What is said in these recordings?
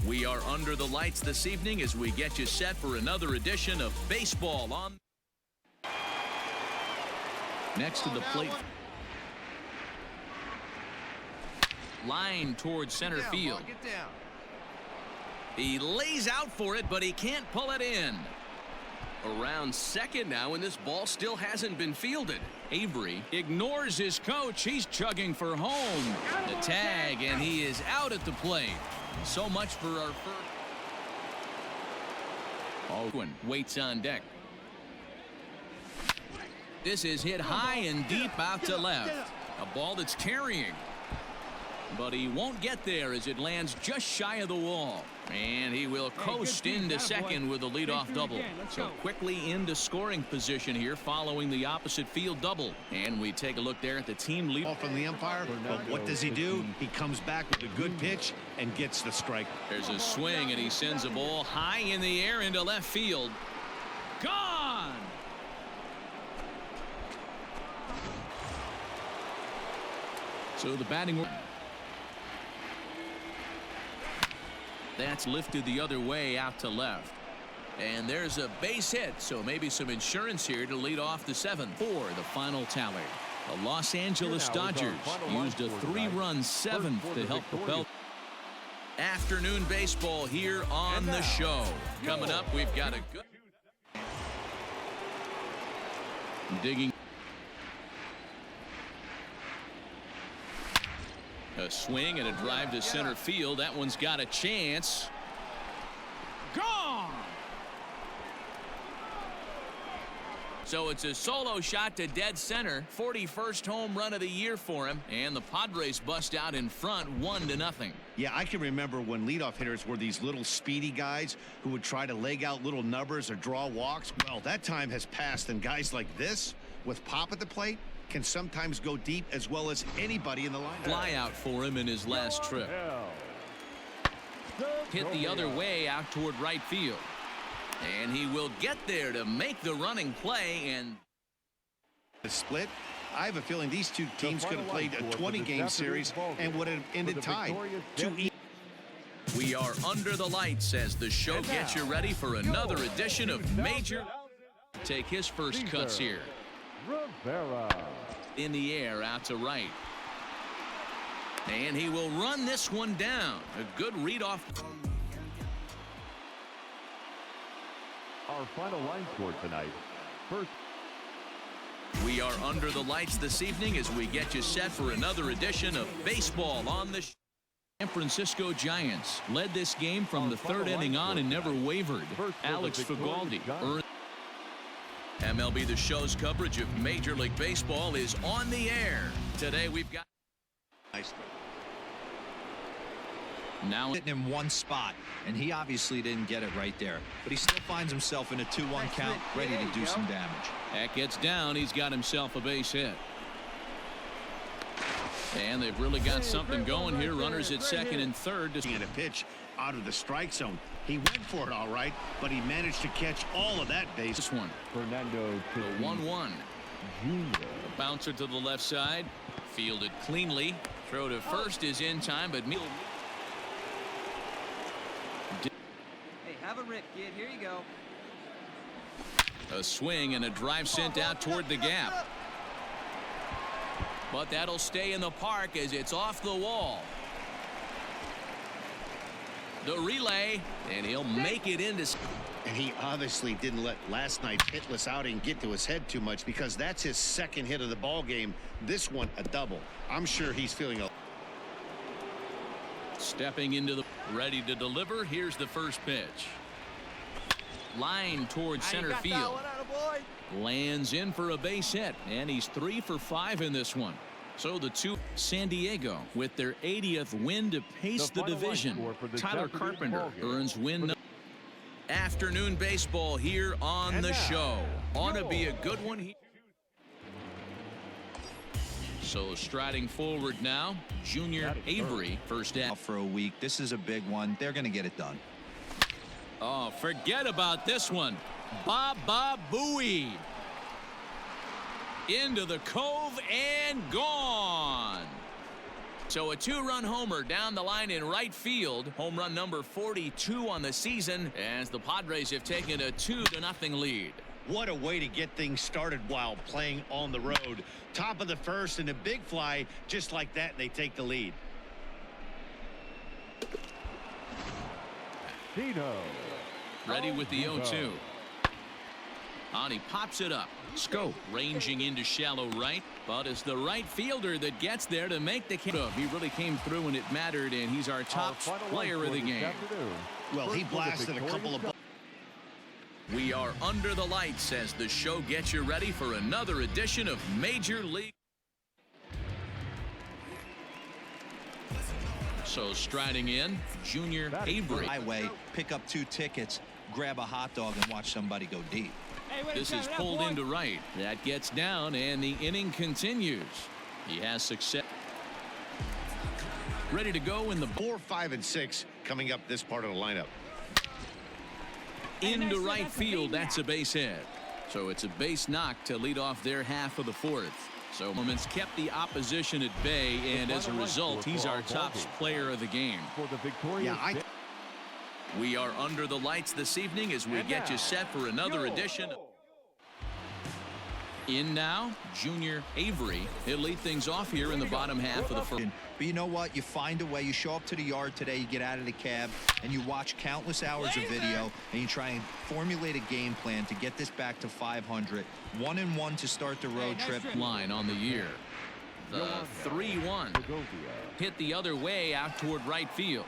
We are under the lights this evening as we get you set for another edition of Baseball on. Next to the plate. Line towards center field. He lays out for it, but he can't pull it in. Around second now, and this ball still hasn't been fielded. Avery ignores his coach. He's chugging for home. The tag, and he is out at the plate. So much for our first. Baldwin waits on deck. This is hit high and deep out to left. A ball that's carrying. But he won't get there as it lands just shy of the wall. And he will coast into second with a leadoff double. So quickly into scoring position here following the opposite field double. And we take a look there at the team lead. From the umpire, but what does he do? He comes back with a good pitch and gets the strike. There's a swing, and he sends a ball high in the air into left field. Gone! So the batting. That's lifted the other way out to left. And there's a base hit, so maybe some insurance here to lead off the seventh. For the final tally, the Los Angeles Dodgers used a 3-run seventh to help propel. Afternoon baseball here on the show. Coming up, we've got a good. Digging. A swing and a drive to center field. That one's got a chance. Gone! So it's a solo shot to dead center. 41st home run of the year for him. And the Padres bust out in front 1-0. Yeah, I can remember when leadoff hitters were these little speedy guys who would try to leg out little numbers or draw walks. Well, that time has passed, and guys like this with pop at the plate can sometimes go deep as well as anybody in the line. Fly out for him in his last trip. Hit the other way out toward right field. And he will get there to make the running play. And the split, I have a feeling these two teams could have played a 20-game series and would have ended tied. We are under the lights as the show gets you ready for another edition of Major. Take his first cuts here. In the air out to right. And he will run this one down. A good read off. Our final line score tonight. First. We are under the lights this evening as we get you set for another edition of Baseball on the Show. San Francisco Giants led this game from the third inning on and never wavered. Alex Fagaldi earned. MLB The Show's coverage of Major League Baseball is on the air. Today we've got now sitting in one spot, and he obviously didn't get it right there, but he still finds himself in a 2-1 count, ready to do some damage. That gets down. He's got himself a base hit. And they've really got something going here. Runners at second and third. At a pitch out of the strike zone. He went for it all right, but he managed to catch all of that base. This one. Fernando. The 1-1. A bouncer to the left side. Fielded cleanly. Throw to first is in time, but hey, have a rip, kid. Here you go. A swing and a drive sent out toward the gap. But that'll stay in the park as it's off the wall. The relay, and he'll make it into. And he obviously didn't let last night's hitless outing get to his head too much, because that's his second hit of the ball game. This one a double. I'm sure he's feeling a. Stepping into the ready to deliver. Here's the first pitch. Line towards center field. Lands in for a base hit, and he's 3 for 5 in this one. So the two. San Diego with their 80th win to pace the division. Tyler Carpenter earns win. Afternoon baseball here on the show. Ought to be a good one here. So striding forward now, Junior Avery, first out for a week. This is a big one. They're going to get it done. Oh, forget about this one. Baba Booey. Into the cove and gone. So a two-run homer down the line in right field. Home run number 42 on the season as the Padres have taken a 2-0 lead. What a way to get things started while playing on the road. Top of the first and a big fly just like that, and they take the lead. Dino. Ready with the 0-2. And he pops it up. Scope ranging into shallow right, but it's the right fielder that gets there to make the catch. He really came through and it mattered, and he's our top player of the game. Well, he blasted a couple of. We are under the lights as the show gets you ready for another edition of Major League. So striding in, Junior Avery. Highway, pick up 2 tickets, grab a hot dog, and watch somebody go deep. This is pulled into right. That gets down, and the inning continues. He has success. Ready to go in the 4, 5, and 6 coming up this part of the lineup. Into right field. That's a base hit. So it's a base knock to lead off their half of the 4th. So moments kept the opposition at bay, and as a result, he's our top player of the game. We are under the lights this evening as we get you set for another edition. In now, Junior Avery. He'll lead things off here in the bottom half of the first. But you know what? You find a way. You show up to the yard today, you get out of the cab, and you watch countless hours of video, and you try and formulate a game plan to get this back to 500. 1-1 to start the road trip. Line on the year. The 3-1. Hit the other way out toward right field.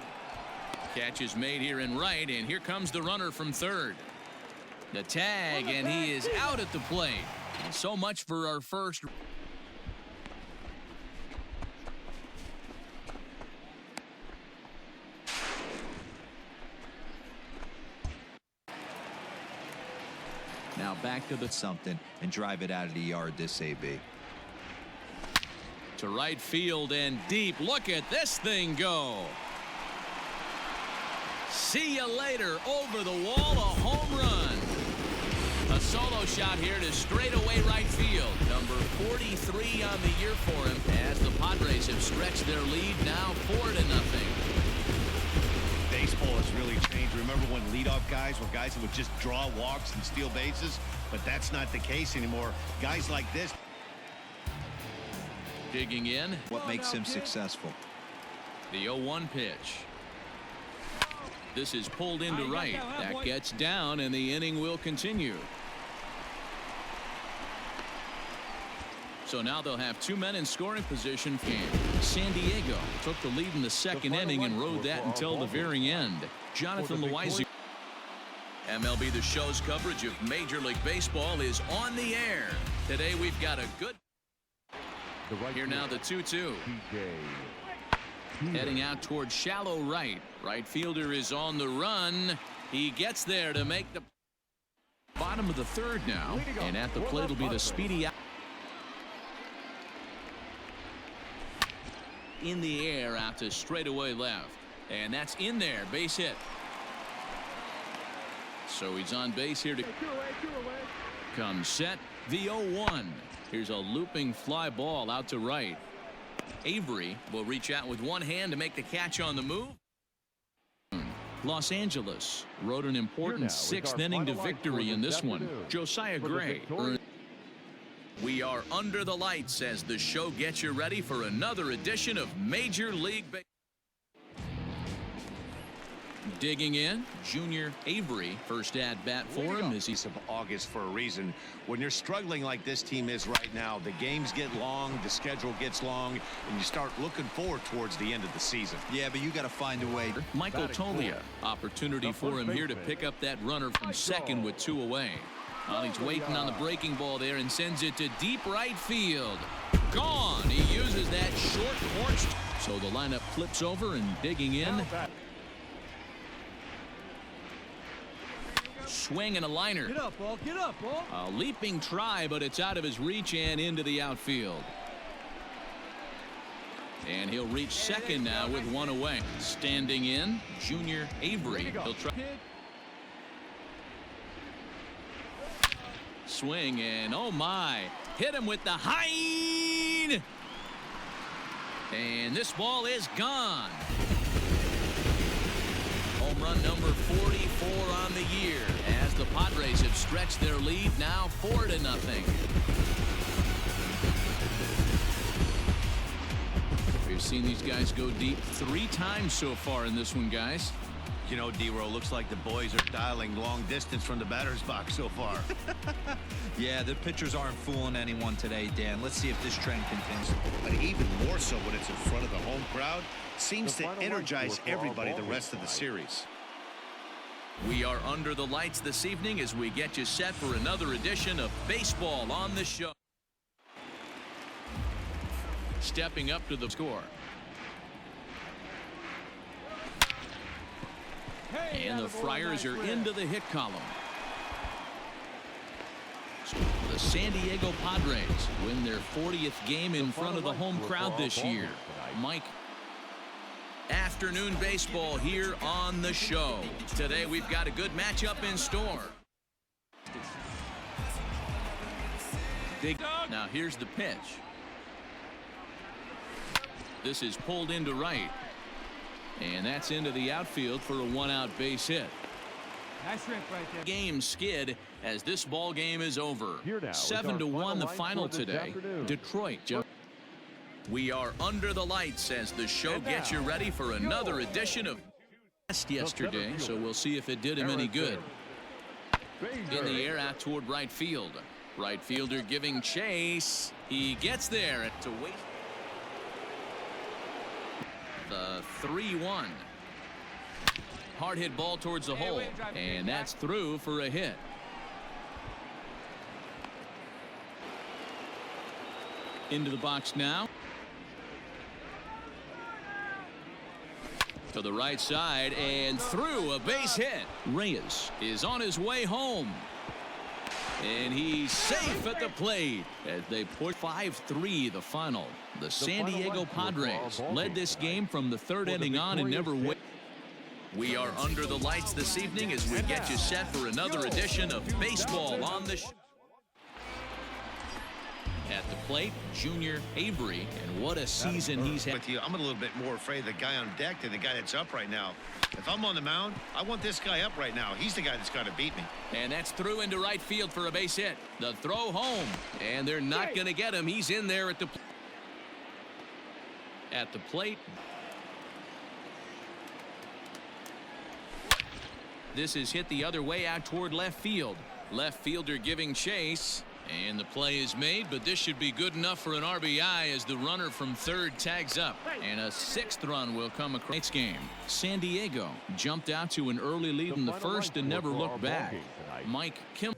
Catch is made here in right, and here comes the runner from third. The tag, and he is out at the plate. And so much for our first. Now back to the something and drive it out of the yard, this AB. To right field and deep. Look at this thing go. See you later. Over the wall, a home run. A solo shot here to straightaway right field. Number 43 on the year for him as the Padres have stretched their lead now 4-0. Baseball has really changed. Remember when leadoff guys were guys that would just draw walks and steal bases? But that's not the case anymore. Guys like this. Digging in. What makes him successful? The 0-1 pitch. This is pulled into right. That gets down, and the inning will continue. So now they'll have 2 men in scoring position. San Diego took the lead in the second inning and rode that until the very end. Jonathan Loaiza. MLB The Show's coverage of Major League Baseball is on the air. Today we've got a good. Here now the 2-2. Heading out towards shallow right. Right fielder is on the run. He gets there to make the bottom of the third now. And at the plate will be the speedy. In the air out to straightaway left. And that's in there. Base hit. So he's on base here to come set. The 0-1. Here's a looping fly ball out to right. Avery will reach out with one hand to make the catch on the move. Los Angeles rode an important 6th inning to victory in this one. Josiah Gray. We are under the lights as the show gets you ready for another edition of Major League Baseball. Digging in, Junior Avery. First at bat for him is he's of August for a reason. When you're struggling like this team is right now, the games get long, the schedule gets long, and you start looking forward towards the end of the season. Yeah, but you got to find a way. Michael Tolia, opportunity for him here to pick up that runner from second with 2 away. Well, he's waiting on the breaking ball there and sends it to deep right field. Gone. He uses that short porch. So the lineup flips over and digging in. Swing and a liner. Get up, ball. Get up, ball. A leaping try, but it's out of his reach and into the outfield. And he'll reach second now with 1 away. Standing in, Junior Avery. He'll try. Swing and oh my. Hit him with the high. And this ball is gone. Home run number 44 on the year as the Padres have stretched their lead now 4-0. We've seen these guys go deep 3 times so far in this one, guys. You know, D-Row, looks like the boys are dialing long distance from the batter's box so far. Yeah, the pitchers aren't fooling anyone today, Dan. Let's see if this trend continues. But even more so when it's in front of the home crowd, seems to energize everybody the rest of the series. We are under the lights this evening as we get you set for another edition of Baseball on the Show. Stepping up to the score. And the Friars are into the hit column. The San Diego Padres win their 40th game in front of the home crowd this year. Mike. Afternoon baseball here on the show. Today we've got a good matchup in store. Now here's the pitch. This is pulled into right. And that's into the outfield for a 1-out base hit. Nice rip right there. Game skid as this ball game is over. 7-1 the final today. Detroit. We are under the lights as the show gets you ready for another edition of yesterday, so we'll see if it did him any good. In the air out toward right field. Right fielder giving chase. He gets there to wait. The 3-1. Hard hit ball towards the hole, and that's through for a hit. Into the box now. To the right side and through, a base hit. Reyes is on his way home. And he's safe at the plate as they push 5-3 the final. The San Diego Padres led this game from the 3rd inning on and never win. We are under the lights this evening as we get you set for another edition of Baseball on the Show. At the plate, Junior Avery, and what a season he's had. With you, I'm a little bit more afraid of the guy on deck than the guy that's up right now. If I'm on the mound, I want this guy up right now. He's the guy that's got to beat me. And that's through into right field for a base hit. The throw home, and they're not going to get him. He's in there at the plate. This is hit the other way out toward left field. Left fielder giving chase. And the play is made, but this should be good enough for an RBI as the runner from third tags up. And a 6th run will come across tonight's game. San Diego jumped out to an early lead in the first and never looked back. Mike Kim.